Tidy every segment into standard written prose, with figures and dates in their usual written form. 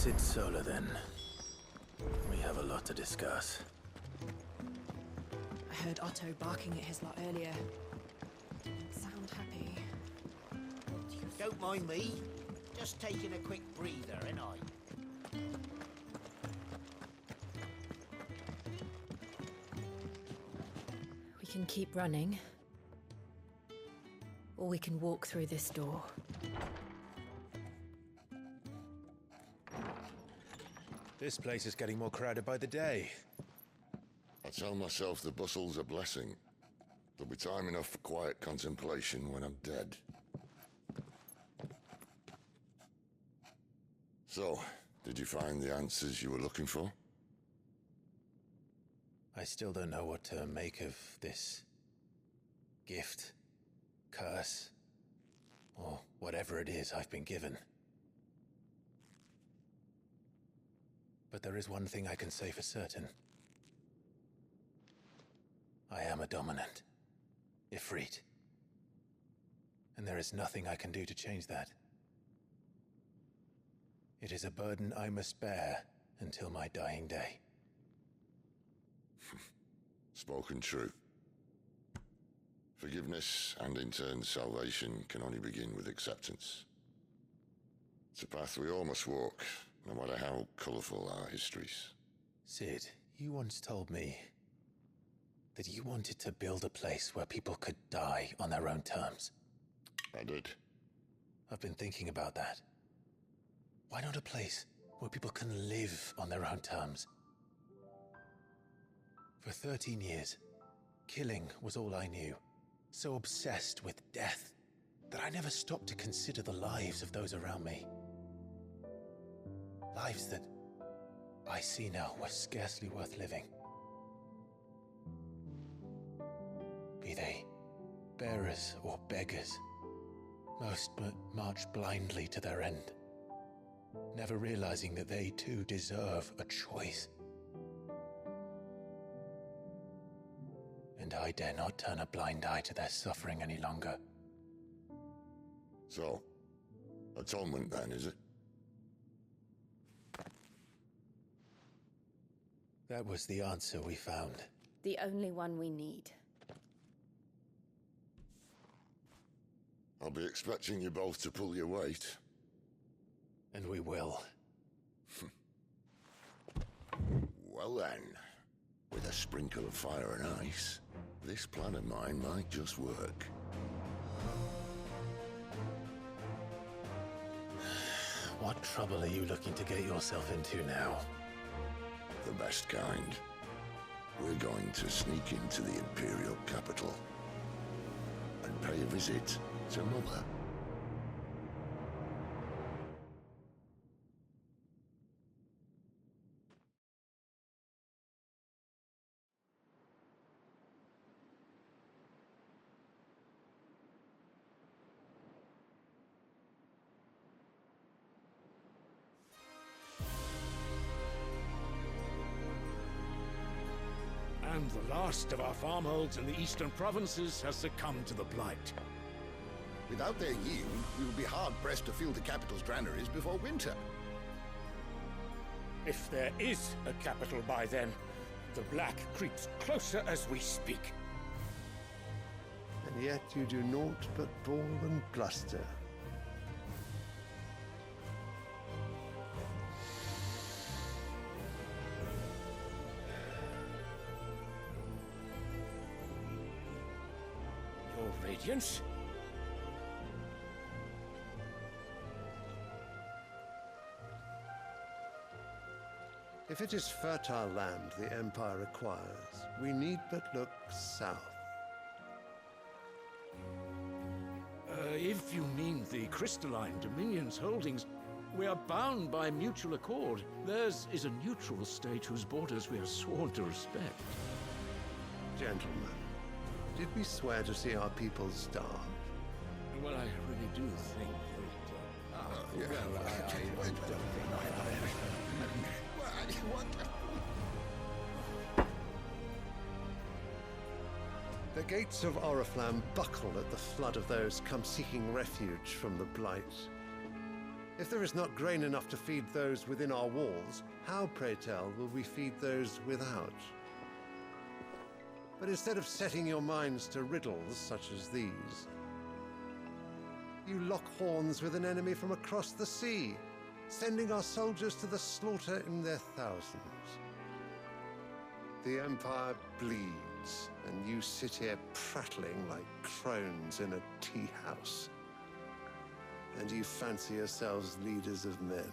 Sit Solar then. We have a lot to discuss. I heard Otto barking at his lot earlier. Didn't sound happy. Don't mind me. Just taking a quick breather, ain't I? We can keep running. Or we can walk through this door. This place is getting more crowded by the day. I tell myself the bustle's a blessing. There'll be time enough for quiet contemplation when I'm dead. So, did you find the answers you were looking for? I still don't know what to make of this gift, curse, or whatever it is I've been given. But there is one thing I can say for certain. I am a dominant, Ifrit. And there is nothing I can do to change that. It is a burden I must bear until my dying day. Spoken true. Forgiveness and in turn salvation can only begin with acceptance. It's a path we all must walk, no matter how colourful our histories. Sid, you once told me that you wanted to build a place where people could die on their own terms. I did. I've been thinking about that. Why not a place where people can live on their own terms? For 13 years, killing was all I knew. So obsessed with death that I never stopped to consider the lives of those around me. Lives that I see now were scarcely worth living. Be they bearers or beggars, most march blindly to their end, never realizing that they too deserve a choice. And I dare not turn a blind eye to their suffering any longer. So, atonement then, is it? That was the answer we found. The only one we need. I'll be expecting you both to pull your weight. And we will. Well then, with a sprinkle of fire and ice, this plan of mine might just work. What trouble are you looking to get yourself into now? The best kind. We're going to sneak into the Imperial capital and pay a visit to Mother. And the last of our farmholds in the eastern provinces has succumbed to the blight. Without their yield, we will be hard-pressed to fill the capital's granaries before winter. If there is a capital by then, the black creeps closer as we speak. And yet you do naught but bawl and bluster. Your Radiance? If it is fertile land the Empire acquires, we need but look south. If you mean the crystalline Dominion's holdings, we are bound by mutual accord. Theirs is a neutral state whose borders we are sworn to respect. Gentlemen, did we swear to see our people starve? Well, I really do think that... Well, I don't think The gates of Oriflamme buckle at the flood of those come seeking refuge from the Blight. If there is not grain enough to feed those within our walls, how, pray tell, will we feed those without? But instead of setting your minds to riddles such as these, you lock horns with an enemy from across the sea, sending our soldiers to the slaughter in their thousands. The Empire bleeds, and you sit here prattling like crones in a tea house. And you fancy yourselves leaders of men.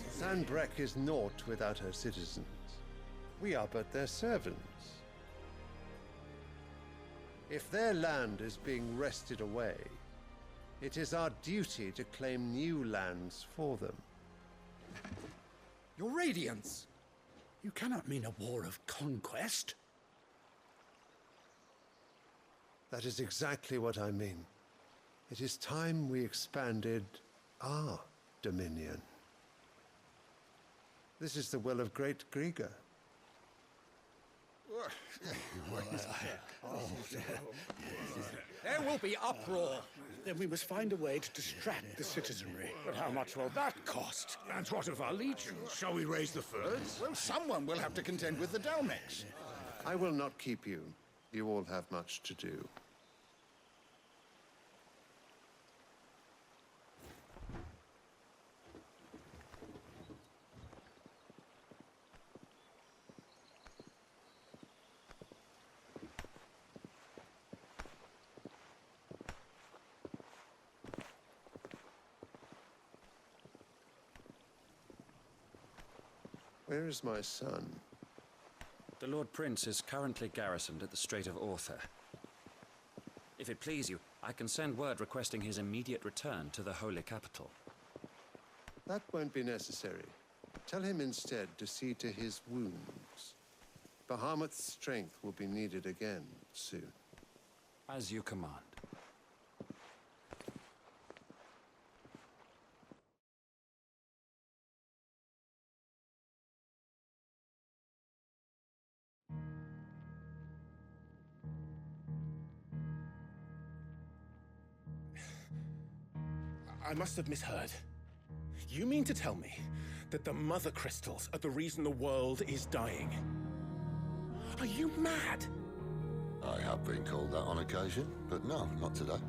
Sanbreque is naught without her citizens. We are but their servants. If their land is being wrested away, it is our duty to claim new lands for them. Your Radiance! You cannot mean a war of conquest. That is exactly what I mean. It is time we expanded our dominion. This is the will of great Grieger. There will be uproar. Then we must find a way to distract the citizenry. But how much will that cost? And what of our legions? Shall we raise the furs? Well, someone will have to contend with the Dalmex. I will not keep you. You all have much to do. Where is my son? The Lord Prince is currently garrisoned at the Strait of Arthur. If it please you, I can send word requesting his immediate return to the Holy Capital. That won't be necessary. Tell him instead to see to his wounds. Bahamut's strength will be needed again soon. As you command. I must have misheard. You mean to tell me that the Mother Crystals are the reason the world is dying? Are you mad? I have been called that on occasion, but no, not today.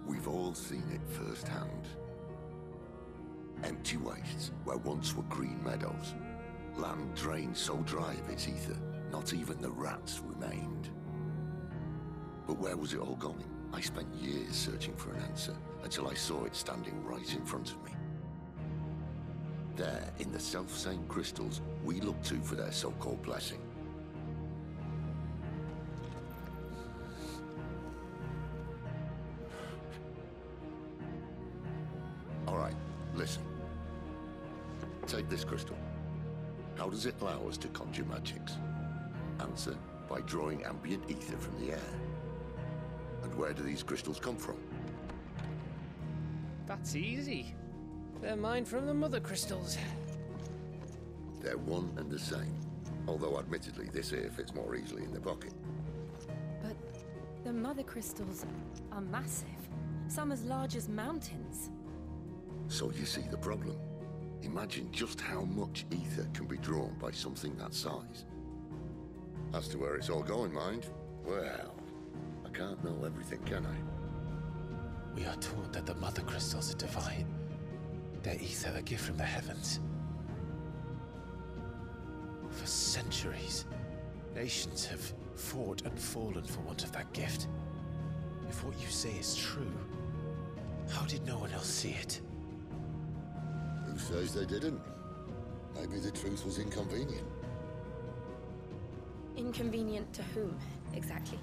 We've all seen it firsthand. Empty wastes where once were green meadows. Land drained so dry of its ether, not even the rats remained. But where was it all going? I spent years searching for an answer, until I saw it standing right in front of me. There, in the self-same crystals we look to for their so-called blessing. All right, listen. Take this crystal. How does it allow us to conjure magics? Answer, by drawing ambient ether from the air. And where do these crystals come from? That's easy. They're mined from the Mother Crystals. They're one and the same. Although admittedly, this here fits more easily in the pocket. But the Mother Crystals are massive. Some as large as mountains. So you see the problem. Imagine just how much ether can be drawn by something that size. As to where it's all going, mind, well, I can't know everything, can I? We are taught that the Mother Crystals are divine. Their ether a gift from the heavens. For centuries, nations have fought and fallen for want of that gift. If what you say is true, how did no one else see it? Who says they didn't? Maybe the truth was inconvenient. Inconvenient to whom, exactly?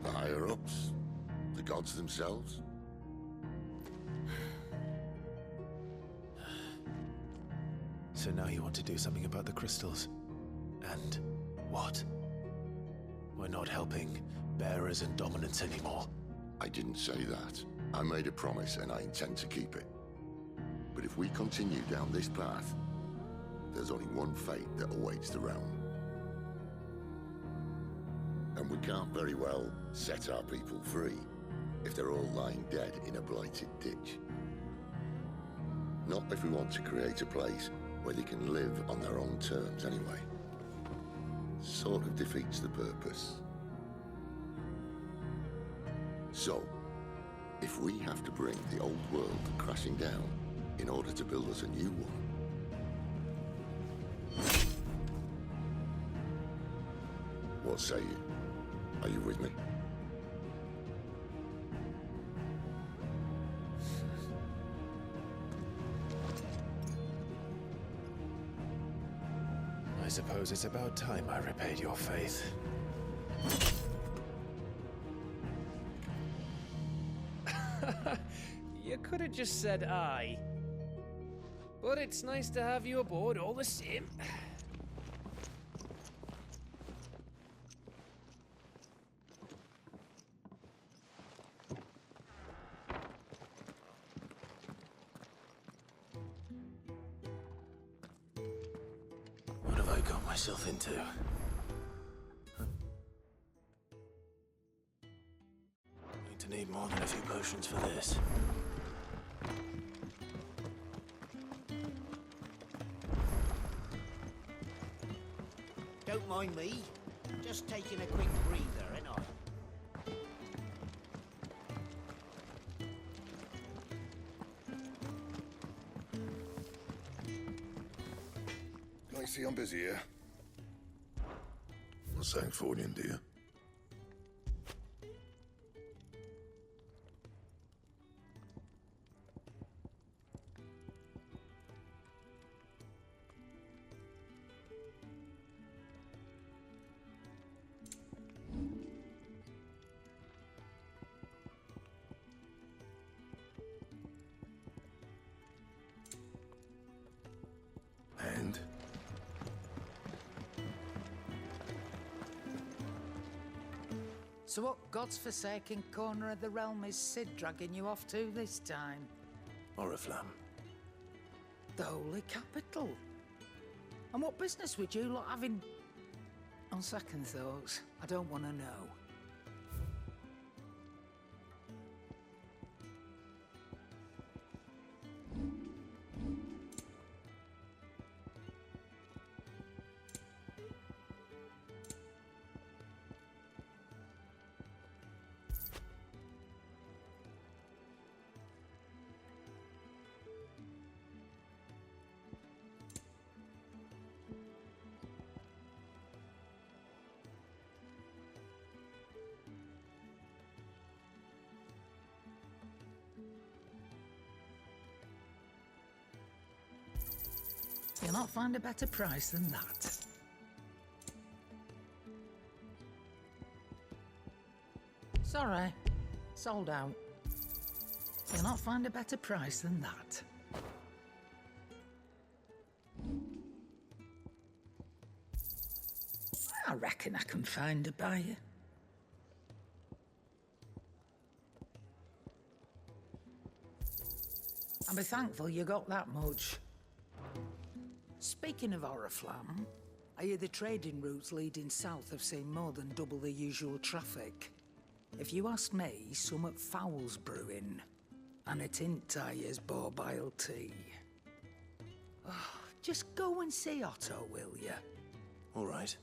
The higher-ups? The gods themselves? So now you want to do something about the crystals? And what? We're not helping bearers and dominants anymore. I didn't say that. I made a promise and I intend to keep it. But if we continue down this path, there's only one fate that awaits the realm. And we can't very well set our people free if they're all lying dead in a blighted ditch. Not if we want to create a place where they can live on their own terms anyway. Sort of defeats the purpose. So, if we have to bring the old world crashing down in order to build us a new one, what say you? Are you with me? I suppose it's about time I repaid your faith. You could have just said aye. But it's nice to have you aboard all the same. What have I got myself into? Going to need more than a few potions for this. Don't mind me. Just taking a quick breather, ain't I? I see I'm busy here. Not saying forwarding, do you? And? So what God's forsaken corner of the realm is Sid dragging you off to this time? Oriflamme. The Holy Capital. And what business would you lot have in... On second thoughts, I don't want to know. You'll not find a better price than that. Sorry, sold out. You'll not find a better price than that. I reckon I can find a buyer. I'll be thankful you got that much. Speaking of Oriflamme, I hear the trading routes leading south have seen more than double the usual traffic. If you ask me, summat foul's brewing, and it ain't Tyre's borbile tea. Oh, just go and see Otto, will you? All right.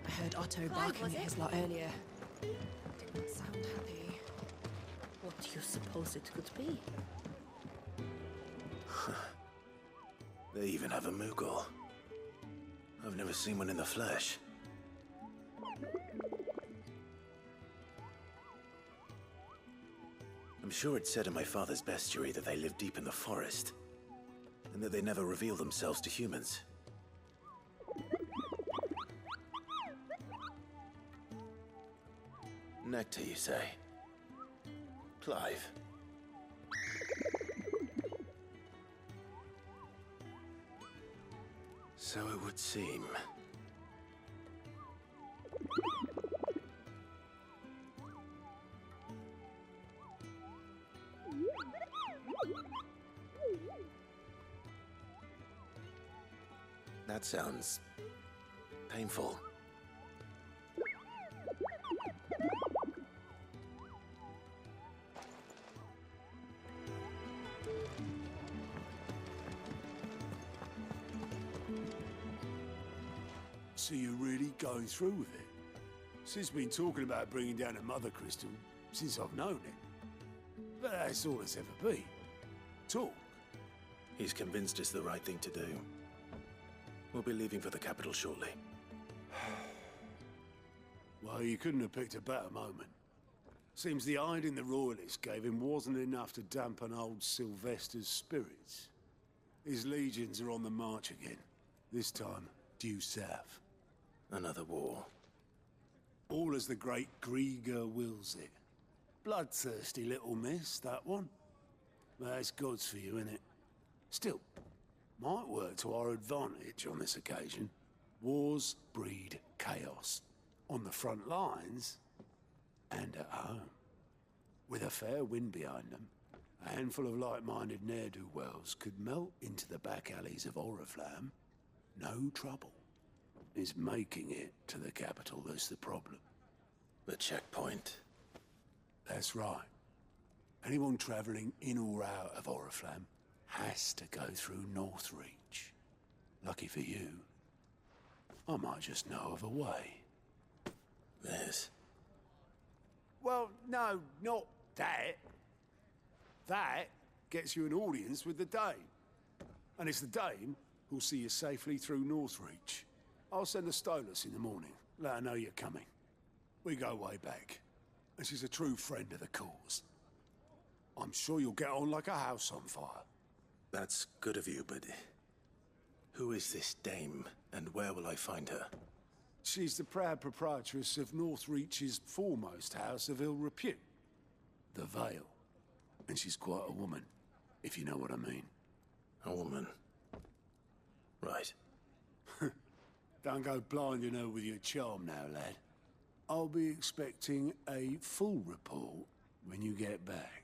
I heard Otto barking at his lot earlier. Didn't sound happy. What do you suppose it could be? They even have a Moogle. I've never seen one in the flesh. I'm sure it said in my father's bestiary that they live deep in the forest, and that they never reveal themselves to humans. Nectar, you say? Clive. So it would seem. That sounds painful. So you're really going through with it? Sid's been talking about bringing down a mother crystal since I've known it. But that's all it's ever been. Talk. He's convinced it's the right thing to do. We'll be leaving for the capital shortly. Well, you couldn't have picked a better moment. Seems the hiding the Royalists gave him wasn't enough to dampen old Sylvester's spirits. His legions are on the march again. This time, due south. Another war. All as the great Grieger wills it. Bloodthirsty little miss, that one. That's God's for you, innit? Still, might work to our advantage on this occasion. Wars breed chaos. On the front lines, and at home. With a fair wind behind them, a handful of like-minded ne'er-do-wells could melt into the back alleys of Oriflamme. No trouble. It's making it to the capital that's the problem. The checkpoint. That's right. Anyone travelling in or out of Oriflamme has to go through Northreach. Lucky for you, I might just know of a way. This? Well, no, not that. That gets you an audience with the Dame. And it's the Dame who'll see you safely through Northreach. I'll send a Stolas in the morning. Let her know you're coming. We go way back. And she's a true friend of the cause. I'm sure you'll get on like a house on fire. That's good of you, but who is this Dame, and where will I find her? She's the proud proprietress of Northreach's foremost house of ill repute, the Vale. And she's quite a woman, if you know what I mean. A woman? Right. Don't go blinding her with your charm now, lad. I'll be expecting a full report when you get back.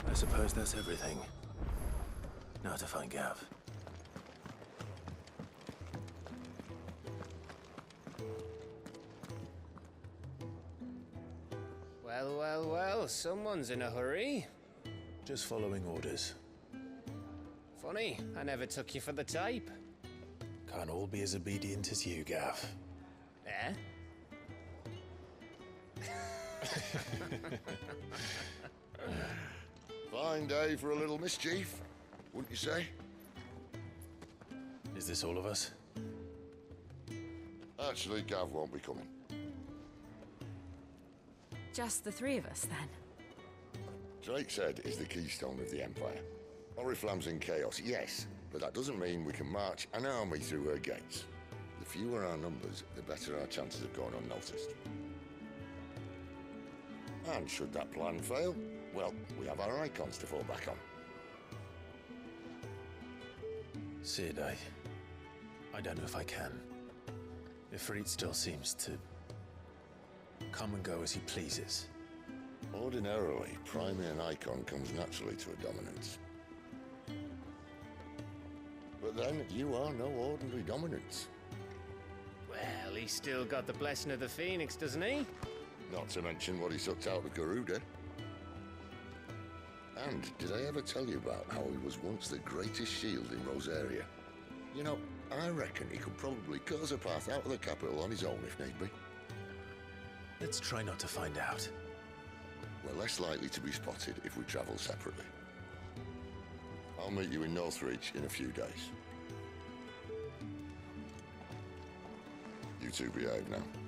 I suppose that's everything. Now to find Gav. Well, well, well, someone's in a hurry. Just following orders. Funny, I never took you for the type. Can't all be as obedient as you, Gav. Eh? Fine day for a little mischief, wouldn't you say? Is this all of us? Actually, Gav won't be coming. Just the three of us, then? Drakeshead is the keystone of the Empire. Oriflamme's in chaos, yes, but that doesn't mean we can march an army through her gates. The fewer our numbers, the better our chances of going unnoticed. And should that plan fail, well, we have our Eikons to fall back on. Sid, I don't know if I can. Ifrit still seems to come and go as he pleases. Ordinarily, priming an Eikon comes naturally to a dominance. But then, you are no ordinary dominance. Well, he's still got the blessing of the Phoenix, doesn't he? Not to mention what he sucked out of Garuda. And did I ever tell you about how he was once the greatest shield in Rosaria? You know, I reckon he could probably cut us a path out of the capital on his own if need be. Let's try not to find out. We're less likely to be spotted if we travel separately. I'll meet you in Northreach in a few days. You two behave now.